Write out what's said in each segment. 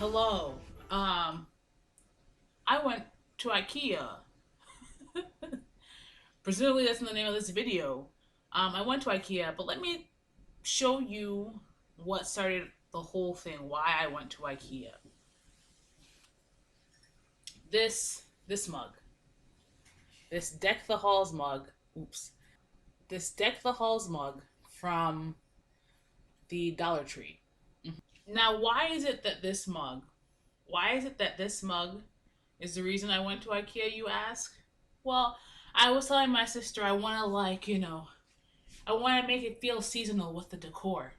Hello. I went to IKEA. Presumably that's in the name of this video. I went to IKEA, but let me show you what started the whole thing. Why I went to IKEA. This mug. This Deck the Halls mug. Oops. This Deck the Halls mug from the Dollar Tree. Now, why is it that this mug? Why is it that this mug is the reason I went to IKEA? You ask. Well, I was telling my sister I want to I want to make it feel seasonal with the decor,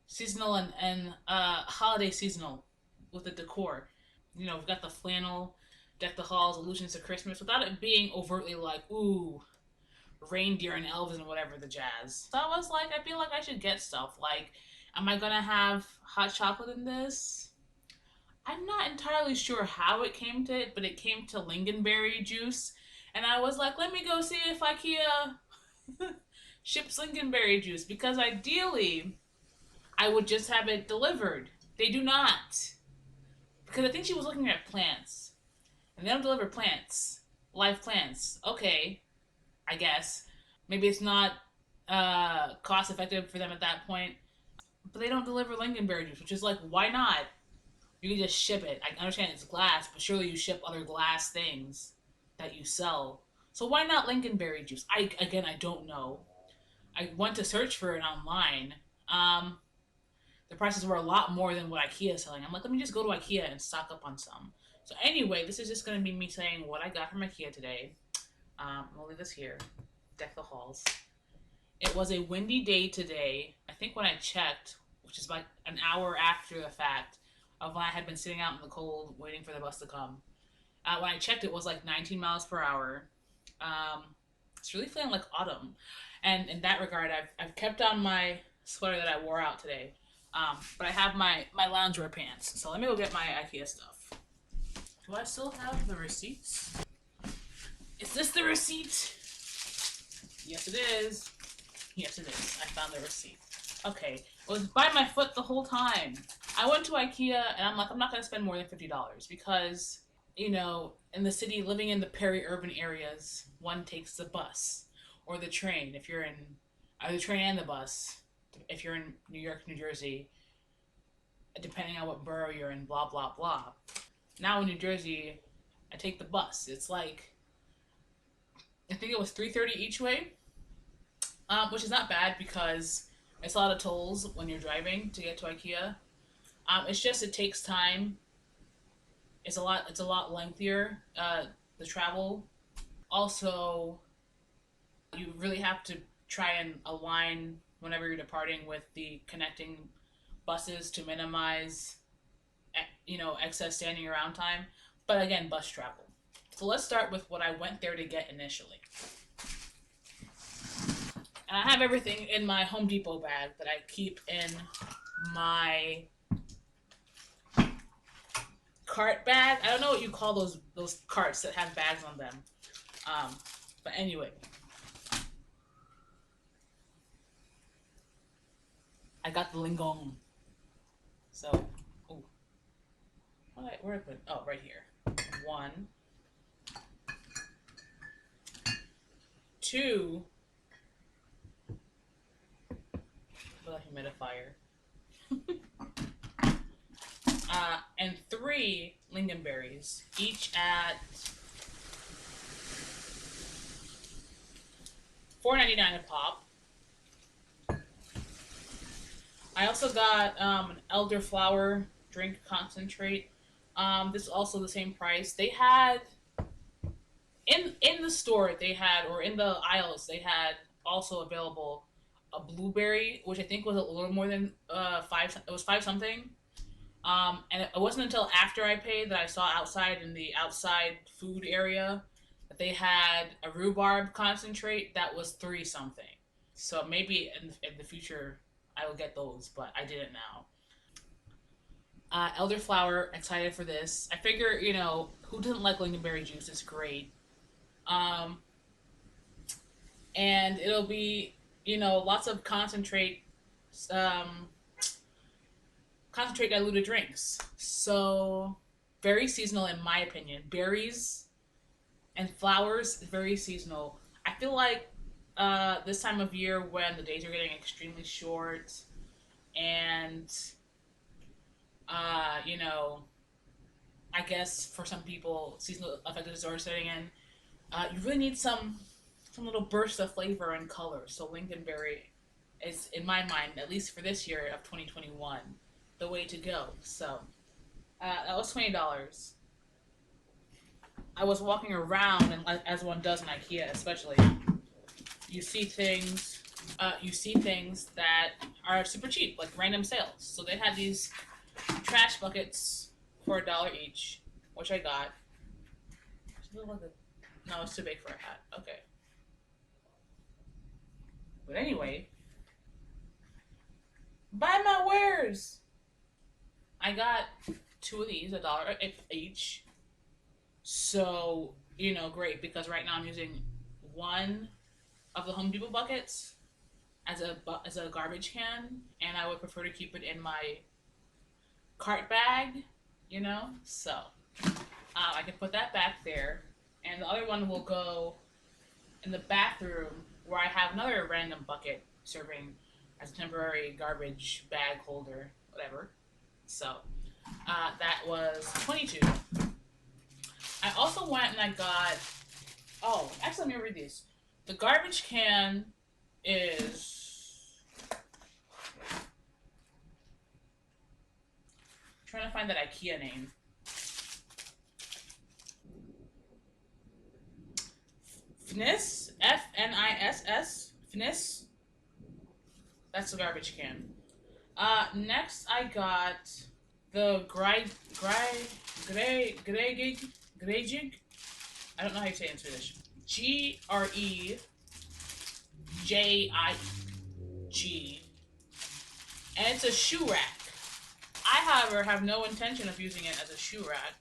seasonal and holiday seasonal with the decor. We've got the flannel, deck the halls, allusions to Christmas, without it being overtly like ooh reindeer and elves and whatever the jazz. So I was like, I feel like I should get stuff. Like, am I gonna have hot chocolate in this? I'm not entirely sure how it came to it, but it came to lingonberry juice, and I was like, let me go see if IKEA ships lingonberry juice because ideally I would just have it delivered. They do not. Because I think she was looking at plants. And they don't deliver plants. Live plants. Okay, I guess. Maybe it's not cost effective for them at that point. But they don't deliver lingonberry juice, which is like, why not? You can just ship it. I understand it's glass, but surely you ship other glass things that you sell. So why not lingonberry juice? I don't know. I went to search for it online. Um, the prices were a lot more than what IKEA is selling. I'm like, let me just go to IKEA and stock up on some. So anyway, this is just going to be me saying what I got from IKEA today. I'm going to leave this here. Deck the halls. It was a windy day today. I think when I checked, which is like an hour after the fact of when I had been sitting out in the cold waiting for the bus to come. When I checked, it was like 19 miles per hour. Um, it's really feeling like autumn. And in that regard, I've kept on my sweater that I wore out today. But I have my loungewear pants. So let me go get my IKEA stuff. Do I still have the receipts? Is this the receipt? Yes, it is. Yes, it is. I found the receipt. Okay. It was by my foot the whole time. I went to IKEA and I'm like, I'm not going to spend more than $50 because, in the city, living in the peri-urban areas, one takes the bus or the train if you're in, the train and the bus if you're in New York, New Jersey, depending on what borough you're in, blah, blah, blah. Now in New Jersey, I take the bus. It's like, I think it was 3:30 each way, which is not bad because it's a lot of tolls when you're driving to get to IKEA. It's just it takes time. It's a lot lengthier. The travel. Also, you really have to try and align whenever you're departing with the connecting buses to minimize excess standing around time. But again, bus travel. So let's start with what I went there to get initially. And I have everything in my Home Depot bag that I keep in my cart bag. I don't know what you call those carts that have bags on them. Um, but anyway, I got the lingong. So, oh, where I put it? Oh, right here. One, two, for the humidifier, and three lingonberries, each at $4.99 a pop. I also got an elderflower drink concentrate. This is also the same price. They had in the store they had, or in the aisles they had also available a blueberry, which I think was a little more than five. It was five something. And it wasn't until after I paid that I saw outside in the outside food area that they had a rhubarb concentrate that was three something. So maybe in the future I will get those, but I didn't now. Elderflower, excited for this. I figure, who doesn't like lingonberry juice? It's great. Um, and it'll be, lots of um, concentrate diluted drinks. So very seasonal in my opinion. Berries and flowers, very seasonal. I feel like this time of year when the days are getting extremely short and you know, I guess for some people seasonal affective disorder setting in, you really need some little burst of flavor and color. So Lincolnberry is, in my mind, at least for this year of 2021, the way to go. So that was $20. I was walking around, and as one does in IKEA, especially, you see things. You see things that are super cheap, like random sales. So they had these trash buckets for $1 each, which I got. No, it's too big for a hat. Okay. But anyway, buy my wares. I got two of these, $1 each. So, great, because right now I'm using one of the Home Depot buckets as a garbage can, and I would prefer to keep it in my cart bag, So, I can put that back there, and the other one will go in the bathroom where I have another random bucket serving as a temporary garbage bag holder, whatever. So, that was 22. I also went and I got. Oh, actually, let me read these. The garbage can is. I'm trying to find that IKEA name. FNIS? FNISS? FNIS? That's the garbage can. Next I got the GREJIG. I don't know how you say it in Swedish. GREJIG. And it's a shoe rack. I, however, have no intention of using it as a shoe rack.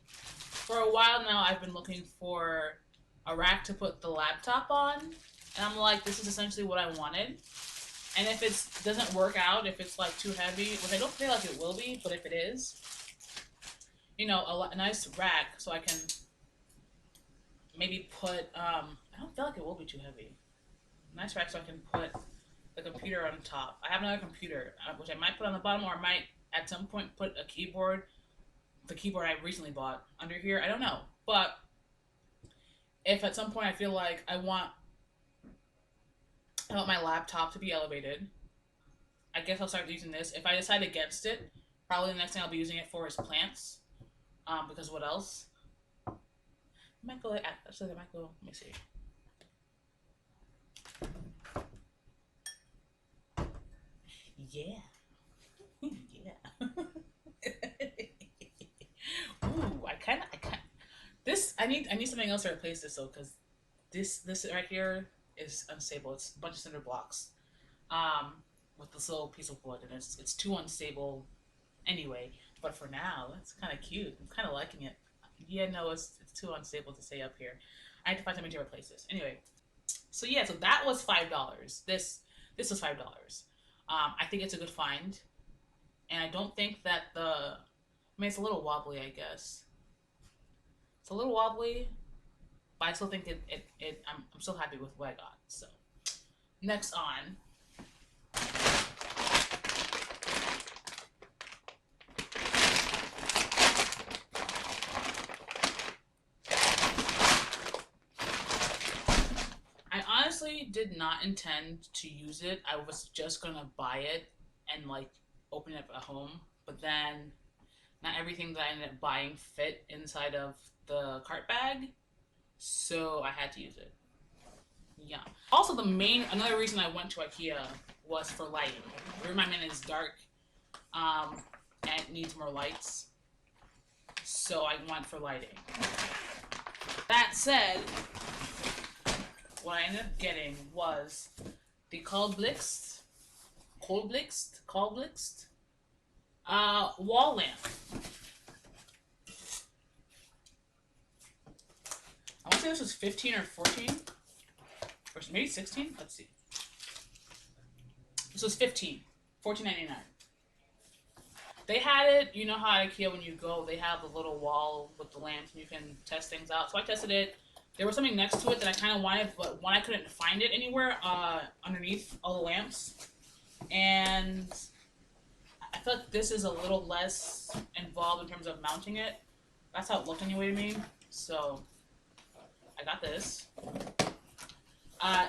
For a while now, I've been looking for a rack to put the laptop on. And I'm like, this is essentially what I wanted. And if it doesn't work out, if it's like too heavy, which I don't feel like it will be, but if it is, a nice rack so I can maybe put, I don't feel like it will be too heavy. A nice rack so I can put the computer on top. I have another computer, which I might put on the bottom, or I might at some point put a keyboard, the keyboard I recently bought, under here. I don't know. But if at some point I feel like I want my laptop to be elevated, I guess I'll start using this. If I decide against it, probably the next thing I'll be using it for is plants. Because what else? I might go, actually, I might go, let me see. Yeah. Yeah. Ooh, I kind of, this, I need something else to replace this though, because this right here is unstable. It's a bunch of cinder blocks, with this little piece of wood, and it's too unstable anyway. But for now, that's kind of cute. I'm kind of liking it. Yeah, no, it's too unstable to stay up here. I have to find something to replace this. Anyway, so yeah, so that was $5. This was $5. I think it's a good find, and I don't think that I mean, it's a little wobbly, I guess. It's a little wobbly, but I still think I'm still happy with what I got. So, next on. I honestly did not intend to use it. I was just gonna buy it and like open it at home, but then not everything that I ended up buying fit inside of the cart bag, so I had to use it. Yeah. Also, another reason I went to IKEA was for lighting. The room I'm in is dark, and it needs more lights, so I went for lighting. That said, what I ended up getting was the Kolblixt wall lamp. I want to say this was 15 or 14, or maybe 16. Let's see. This was 15, $14.99. They had it, you know how at IKEA when you go, they have the little wall with the lamps and you can test things out. So I tested it. There was something next to it that I kind of wanted, but one I couldn't find it anywhere underneath all the lamps. And I feel like this is a little less involved in terms of mounting it. That's how it looked anyway to me. So I got this.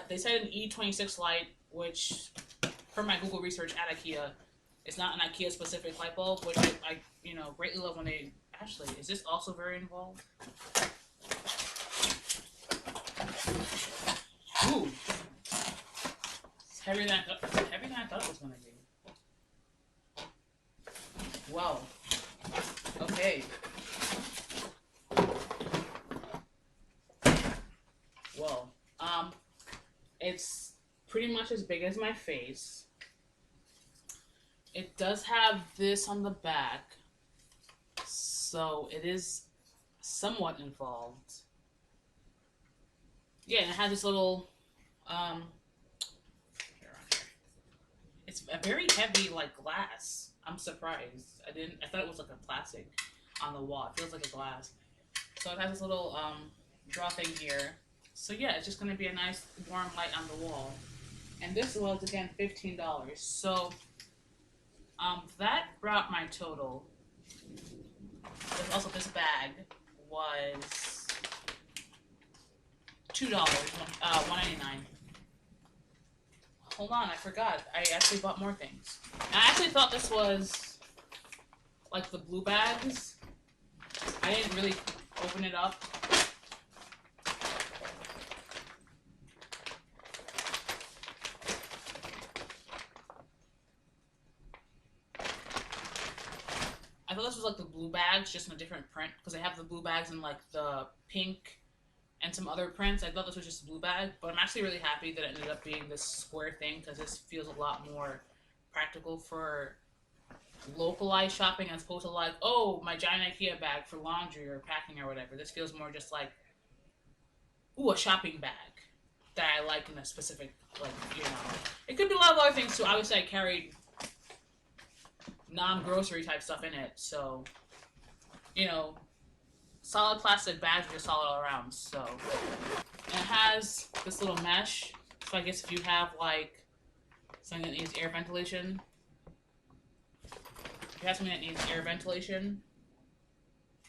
They said an E26 light, which, per my Google research at IKEA, is not an IKEA specific light bulb, which I greatly love when they. Actually, is this also very involved? Ooh, it's heavier than I thought it was gonna be. Wow. Okay. Well, it's pretty much as big as my face. It does have this on the back, so it is somewhat involved. Yeah, and it has this little, um, it's a very heavy, like, glass. I'm surprised. I thought it was like a plastic on the wall. It feels like a glass. So it has this little, draw thing here. So yeah, it's just gonna be a nice warm light on the wall. And this was, again, $15. So, that brought my total. There's also this bag was $2, $1.99. Hold on, I forgot. I actually bought more things. And I actually thought this was like the blue bags. I didn't really open it up. I thought this was like the blue bags, just in a different print, because I have the blue bags in like the pink and some other prints. I thought this was just a blue bag, but I'm actually really happy that it ended up being this square thing, because this feels a lot more practical for localized shopping as opposed to like, oh, my giant IKEA bag for laundry or packing or whatever. This feels more just like, ooh, a shopping bag that I like in a specific, like, It could be a lot of other things too. Obviously, I carried non-grocery type stuff in it, so, solid plastic bags are just solid all around. So, and it has this little mesh. So I guess if you have like something that needs air ventilation,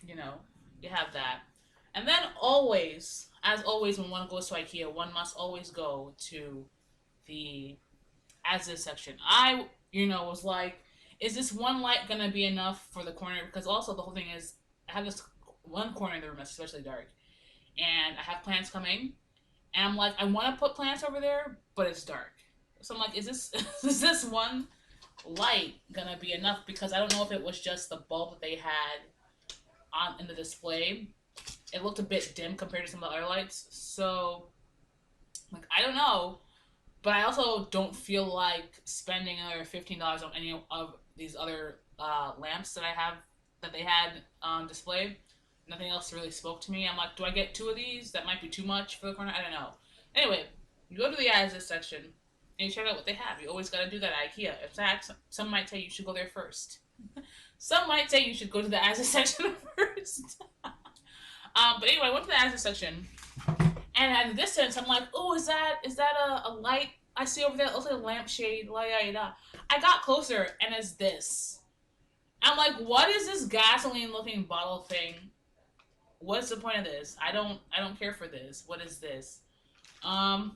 you have that. And then always, as always, when one goes to IKEA, one must always go to the as is section. Was like, is this one light gonna be enough for the corner? Because also the whole thing is, I have this one corner in the room that's especially dark, and I have plants coming, and I'm like, I want to put plants over there, but it's dark. So I'm like, is this is this one light gonna be enough? Because I don't know if it was just the bulb that they had on in the display. It looked a bit dim compared to some of the other lights. So, like, I don't know. But I also don't feel like spending another $15 on any of these other lamps that they had on display. Nothing else really spoke to me. I'm like, do I get 2 of these? That might be too much for the corner. I don't know. Anyway, you go to the as is section and you check out what they have. You always got to do that at IKEA. In fact, some might say you should go there first. Some might say you should go to the as is section first. But anyway, I went to the as is section. And at a distance, I'm like, oh, is that a light I see over there? It looks like a lampshade. I got closer, and it's this. I'm like, what is this gasoline-looking bottle thing? What's the point of this? I don't care for this. What is this? And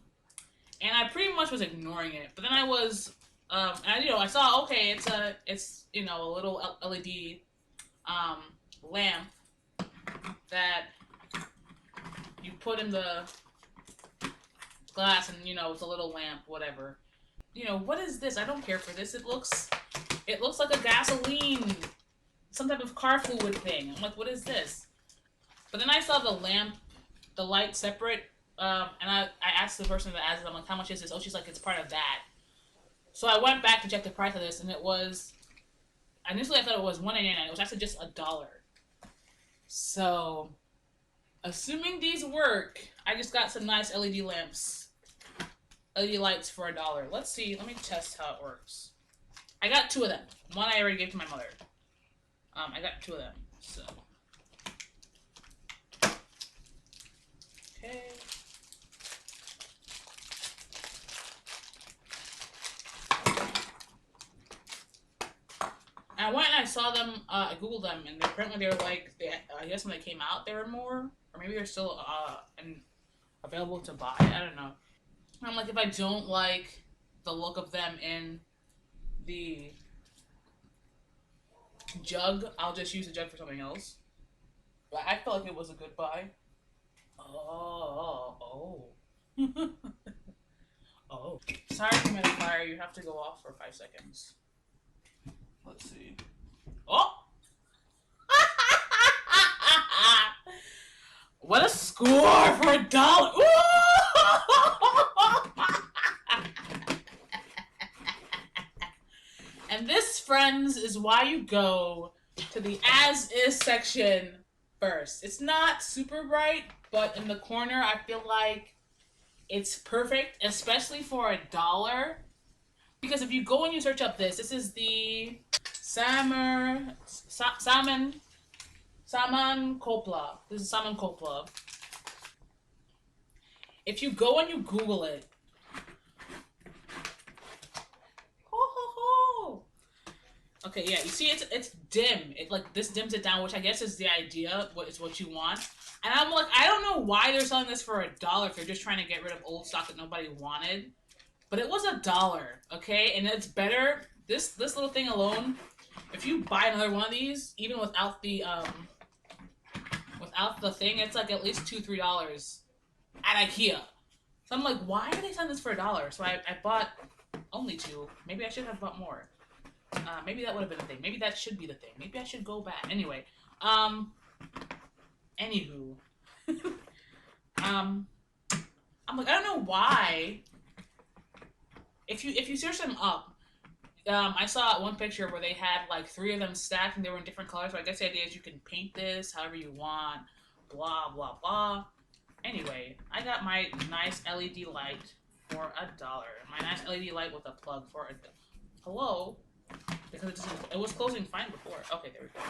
I pretty much was ignoring it. But then I was, and I saw, okay, it's a little LED lamp that you put in the glass, and it's a little lamp, whatever. What is this? I don't care for this. It looks like a gasoline, some type of car fluid thing. I'm like, what is this? But then I saw the light separate, and I asked the person that asked, I'm like, how much is this? Oh, she's like, it's part of that. So I went back to check the price of this, and it was, initially I thought it was $1.99. It was actually just $1. So, assuming these work, I just got some nice LED lamps, LED lights for $1. Let's see. Let me test how it works. I got 2 of them. One I already gave to my mother. I got 2 of them, so. Okay. And I went and I saw them, I googled them, and apparently they were like, I guess when they came out, there were more, or maybe they're still available to buy. I don't know. I'm like, if I don't like the look of them in the jug, I'll just use the jug for something else. But I felt like it was a good buy. Oh. Oh. Sorry, humidifier, you have to go off for 5 seconds. Let's see. Oh! What a score for $1! And this, friends, is why you go to the as is section first. It's not super bright, but in the corner, I feel like it's perfect, especially for $1. Because if you go and you search up this is the salmon copla. This is salmon copla. If you go and you Google it, okay, yeah, you see, it's dim. It like this dims it down, which I guess is the idea. What is what you want? And I'm like, I don't know why they're selling this for $1 if they're just trying to get rid of old stock that nobody wanted. But it was $1, okay, and it's better. This little thing alone, if you buy another one of these, even without the thing, it's like at least $2-3 at IKEA. So I'm like, why are they selling this for $1? So I bought only 2. Maybe I should have bought more. Maybe that would have been a thing. Maybe that should be the thing. Maybe I should go back. Anyway, anywho, I'm like, I don't know why. If you search them up, I saw one picture where they had like 3 of them stacked and they were in different colors. So I guess the idea is you can paint this however you want. Blah blah blah. Anyway, I got my nice LED light for $1. My nice LED light with a plug for $1. Hello. Because it was closing fine before. Okay, there we go.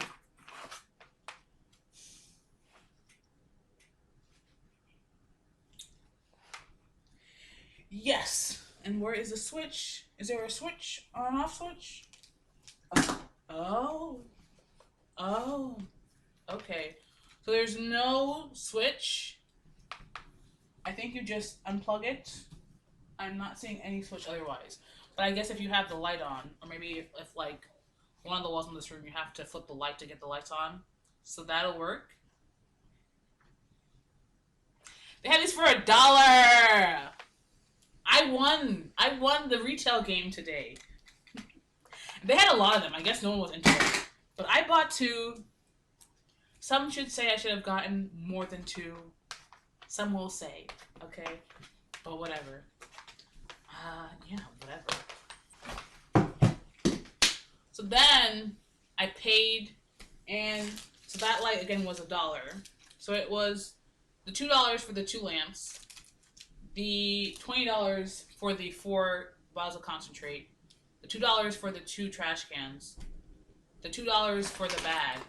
Yes. And where is the switch? Is there a switch? On off switch? Oh. Oh. Okay. So there's no switch. I think you just unplug it. I'm not seeing any switch otherwise. But I guess if you have the light on, or maybe if like one of the walls in this room, you have to flip the light to get the lights on. So that'll work. They had these for $1. I won the retail game today. They had a lot of them. I guess no one was into them. But I bought 2. Some should say I should have gotten more than 2. Some will say, okay? But whatever. Yeah, whatever. So then I paid, and so that light again was $1. So it was the $2 for the 2 lamps, the $20 for the 4 bottles of concentrate, the $2 for the 2 trash cans, the $2 for the bag,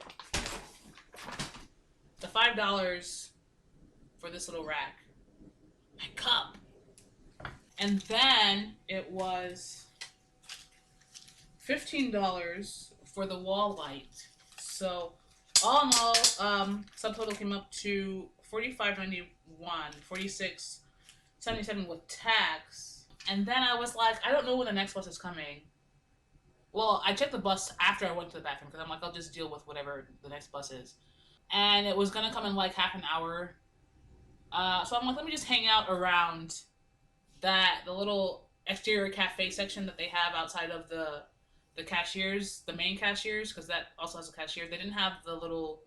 the $5 for this little rack, my cup, and then it was $15 for the wall light. So all in all, subtotal came up to $45.91, $46.77 with tax. And then I was like, I don't know when the next bus is coming. Well, I checked the bus after I went to the bathroom because I'm like, I'll just deal with whatever the next bus is. And it was gonna come in like half an hour. So I'm like, let me just hang out around the little exterior cafe section that they have outside of the cashiers, the main cashiers, because that also has a cashier. They didn't have the little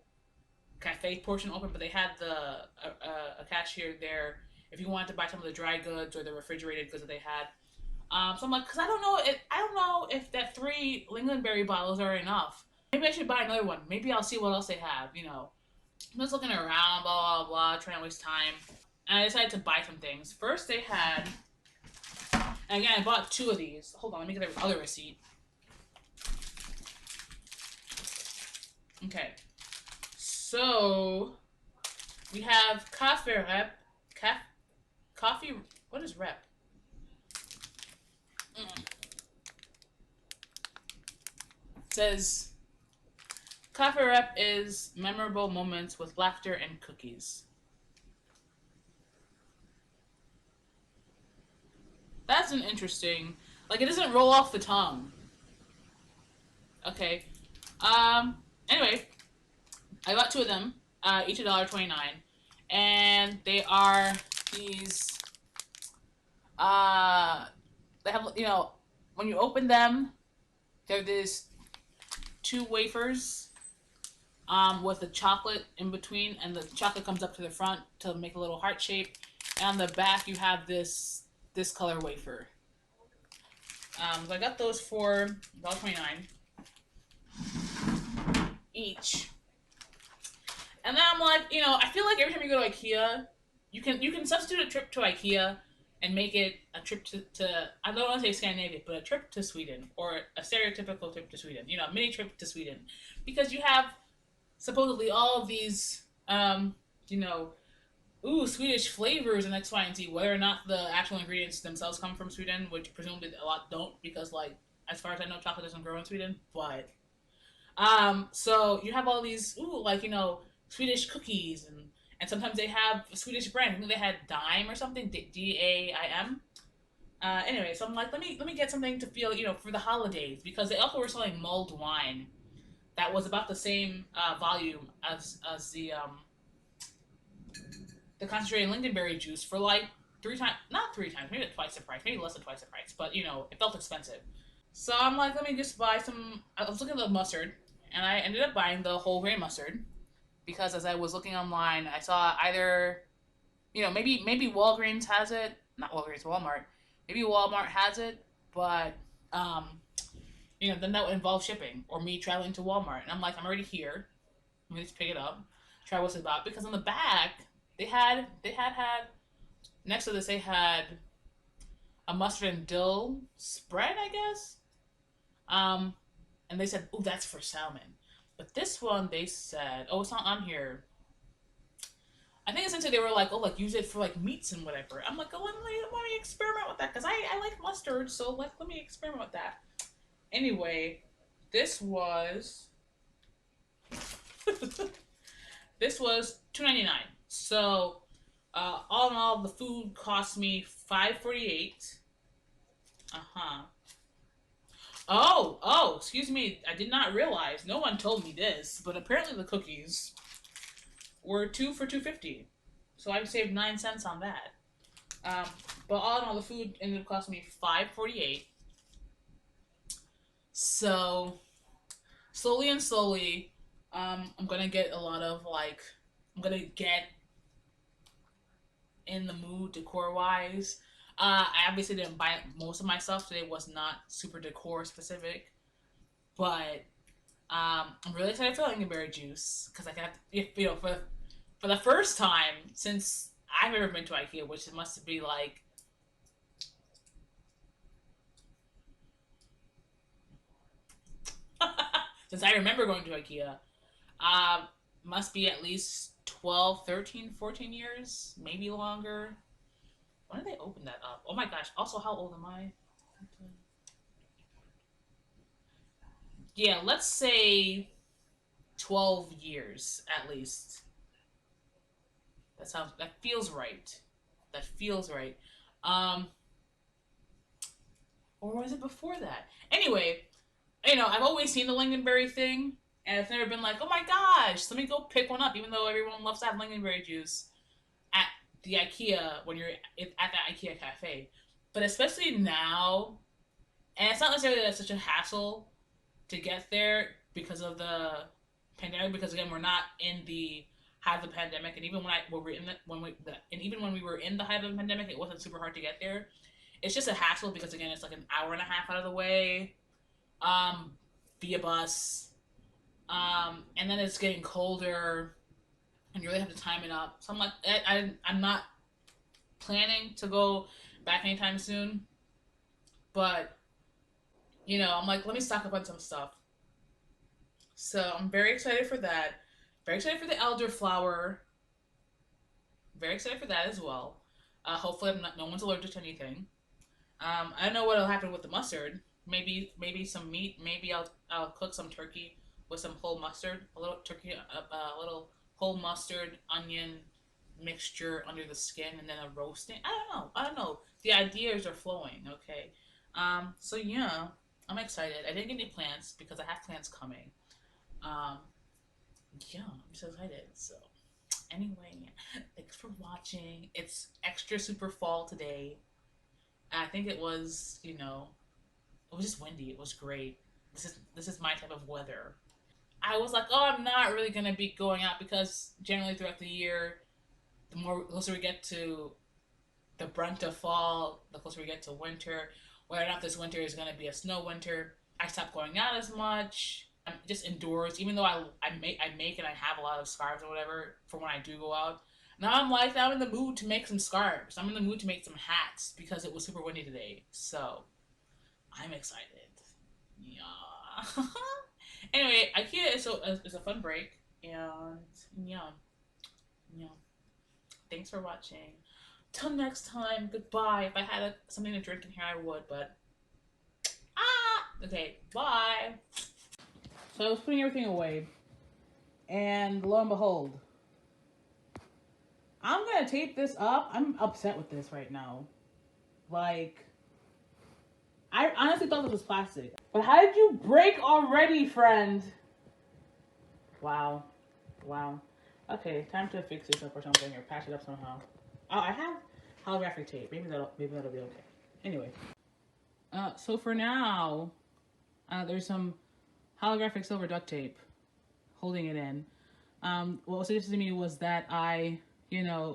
cafe portion open, but they had a cashier there if you wanted to buy some of the dry goods or the refrigerated goods that they had. So I'm like, because I don't know if that 3 lingonberry bottles are enough. Maybe I should buy another one. Maybe I'll see what else they have. I'm just looking around, blah blah blah, trying to waste time. And I decided to buy some things. First, they had, and again, I bought 2 of these. Hold on, let me get the other receipt. Okay. So we have cafe rep. Coffee. What is rep? It says cafe rep is memorable moments with laughter and cookies. That's an interesting. Like it doesn't roll off the tongue. Okay. Um. Anyway, I got two of them. Each $1.29, and they are these. Uh. They have when you open them, they're these two wafers with the chocolate in between, and the chocolate comes up to the front to make a little heart shape. And on the back, you have this color wafer. So I got those for $1.29 each. And then I'm like, I feel like every time you go to IKEA, you can substitute a trip to IKEA and make it a trip to I don't want to say Scandinavia, but a trip to Sweden or a stereotypical trip to Sweden, a mini trip to Sweden, because you have supposedly all of these, you know, Swedish flavors and X, Y, and Z. Whether or not the actual ingredients themselves come from Sweden, which presumably a lot don't, because like as far as I know, chocolate doesn't grow in Sweden. But so you have all these Swedish cookies and sometimes they have a Swedish brand. I think they had Dime or something, Daim. Anyway, so I'm like, let me get something to feel for the holidays, because they also were selling mulled wine that was about the same volume as the concentrated lingonberry juice for like three times, not three times, maybe twice the price, maybe less than twice the price, but it felt expensive. So I'm like, let me just buy some. I was looking at the mustard, and I ended up buying the whole grain mustard because as I was looking online, I saw either, maybe Walgreens has it, not Walgreens, Walmart, maybe Walmart has it, but um, then that would involve shipping or me traveling to Walmart, and I'm like, I'm already here. Let me just pick it up, try what's it about, because on the back they had next to this they had a mustard and dill spread, I guess. Um, and they said, "Oh, that's for salmon." But this one, they said, "Oh, it's not on here." I think essentially they were like, "Oh, like use it for like meats and whatever." I'm like, "Oh, let me experiment with that because I like mustard, so let me experiment with that." Anyway, this was this was $2.99. So all in all, the food cost me $5.48. Uh huh. Excuse me. I did not realize. No one told me this, but apparently the cookies were two for 2.50. So I saved 9 cents on that. Um, but all in all, the food ended up costing me $5.48. So slowly and slowly, I'm gonna get a lot of like, I'm gonna get in the mood decor wise. I obviously didn't buy most of my stuff today. Was not super decor specific, but I'm really excited for lingonberry juice because I got for the first time since I've ever been to IKEA, which must be like since I remember going to IKEA. Um, must be at least 12, 13, 14 years, maybe longer. When did they open that up? Oh my gosh! Also, how old am I? Yeah, let's say 12 years at least. That feels right. That feels right. Um, or was it before that? Anyway, I've always seen the lingonberry thing, and it's never been like, oh my gosh, let me go pick one up. Even though everyone loves to have lingonberry juice at the IKEA when you're at the IKEA cafe, but especially now, and it's not necessarily that it's such a hassle to get there because of the pandemic. Because again, we're not in the height of the pandemic, and even when we were in the when we the, and even when we were in the height of the pandemic, it wasn't super hard to get there. It's just a hassle because again, it's like an hour and a half out of the way, um, via bus, and then it's getting colder, and you really have to time it up. So I'm like, I'm not planning to go back anytime soon, but I'm like, let me stock up on some stuff. So I'm very excited for that. Very excited for the elderflower. Very excited for that as well. Hopefully, no one's allergic to anything. I don't know what'll happen with the mustard. Maybe some meat. Maybe I'll cook some turkey with some whole mustard. A little turkey, a little whole mustard, onion mixture under the skin, and then a roasting. I don't know. I don't know. The ideas are flowing. Okay. So yeah, I'm excited. I didn't get any plants because I have plants coming. Um, yeah, I'm so excited. So anyway, thanks for watching. It's extra super fall today. I think it was, it was just windy. It was great. This is my type of weather. I was like, oh, I'm not really gonna be going out because generally throughout the year, the more closer we get to the brunt of fall, the closer we get to winter. Whether or not this winter is gonna be a snow winter, I stopped going out as much. I'm just indoors, even though I make and I have a lot of scarves or whatever for when I do go out. Now I'm in the mood to make some scarves. I'm in the mood to make some hats because it was super windy today. So I'm excited. Yeah. Anyway, IKEA is a fun break, and yeah, yeah. Thanks for watching. Till next time, goodbye. If I had something to drink in here, I would, but okay, bye. So I was putting everything away, and lo and behold, I'm gonna tape this up. I'm upset with this right now. Like, I honestly thought this was plastic. But how did you break already, friend? Wow. Wow. Okay, time to fix this up or something or patch it up somehow. Oh, I have holographic tape. Maybe that'll be okay. Anyway. So for now, there's some holographic silver duct tape holding it in. What was suggested to me was that I,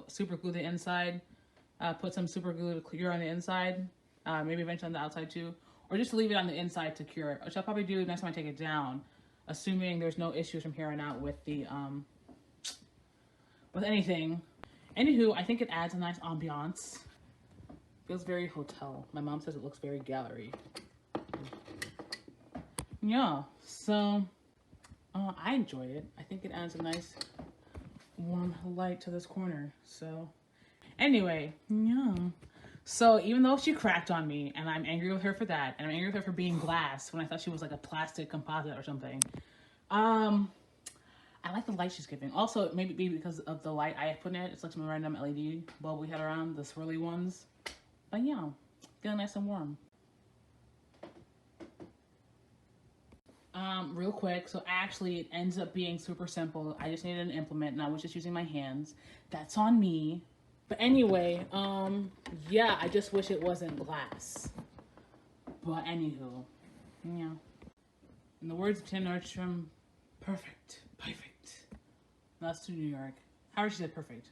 super glue the inside, put some super glue to cure on the inside, maybe eventually on the outside too, or just leave it on the inside to cure it, which I'll probably do next time I take it down, assuming there's no issues from here on out with the with anything. Anywho, I think it adds a nice ambiance. Feels very hotel. My mom says it looks very gallery. Yeah, so I enjoyed it. I think it adds a nice warm light to this corner. So anyway, yeah. So even though she cracked on me, and I'm angry with her for that, and I'm angry with her for being glass when I thought she was like a plastic composite or something, I like the light she's giving. Also, maybe because of the light I put in it, it's like some random LED bulb we had around, the swirly ones. But yeah, feeling nice and warm. Real quick, so actually it ends up being super simple. I just needed an implement and I was just using my hands. That's on me. But anyway, yeah, I just wish it wasn't glass. But anywho, yeah. In the words of Tim Nordstrom, perfect. That's to New York. How she said perfect.